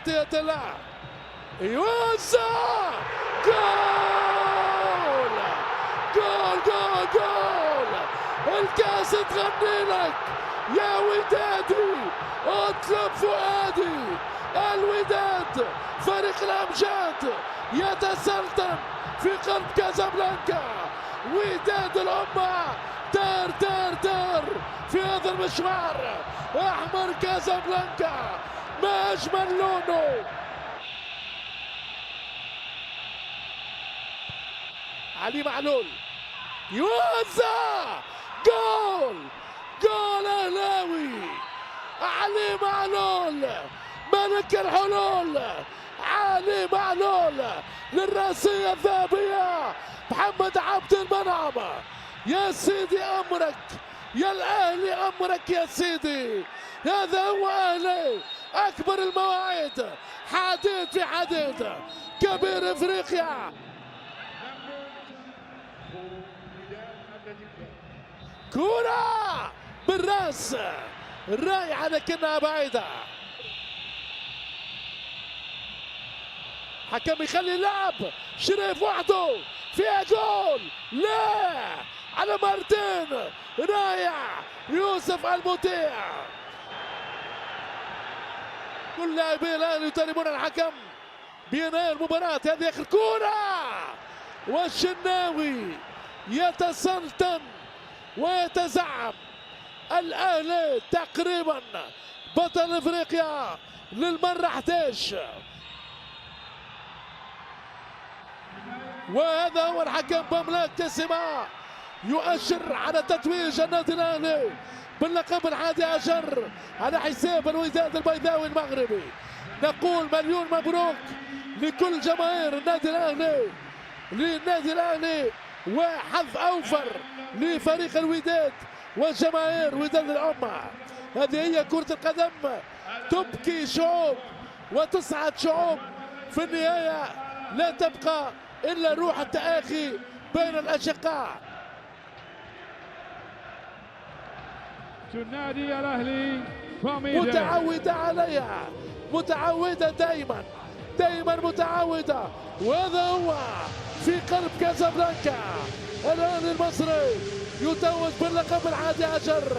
بمشيئة الله. يوزع جول جول جول جول. الكاس تغني لك يا ودادي، اطلب فؤادي. الوداد فريق الامجاد يتسلطن في قلب كازابلانكا. وداد الامه دار دار دار في هذا المشوار. احمر كازابلانكا ما اجمل لونه. علي معلول يوزع جول جول اهلاوي. علي معلول ملك الحلول. علي معلول للراسية الذهبية. محمد عبد المنعم يا سيدي أمرك، يا الأهلي أمرك يا سيدي. هذا هو أهلي، أكبر المواعيد، حديد في حديد، كبير إفريقيا. كرة بالراس رائعة لكنها بعيدة. حكم يخلي اللعب. شريف وحده فيها جول. لا، على مرتين. رائع يوسف المطيع. كل لاعبي الاهلي يطالبون الحكم بإنهاء المباراة. هذه اخر كرة والشناوي يتسلطن ويتزعم. الاهلي تقريبا بطل افريقيا للمرة 11. وهذا هو الحكم بملاك تسمة يؤشر على تتويج النادي الاهلي باللقب 11 على حساب الوداد البيضاوي المغربي. نقول مليون مبروك لكل جماهير النادي الاهلي، للنادي الاهلي، وحظ اوفر لفريق الوداد وجماهير وداد الامه. هذه هي كرة القدم، تبكي شعوب وتسعد شعوب. في النهاية لا تبقى إلا روح التآخي بين الأشقاء. النادي الأهلي متعودة عليها، متعودة دائما دائما متعودة. وهذا هو في قلب كازابلانكا. الأهلي المصري يتوج باللقب 11.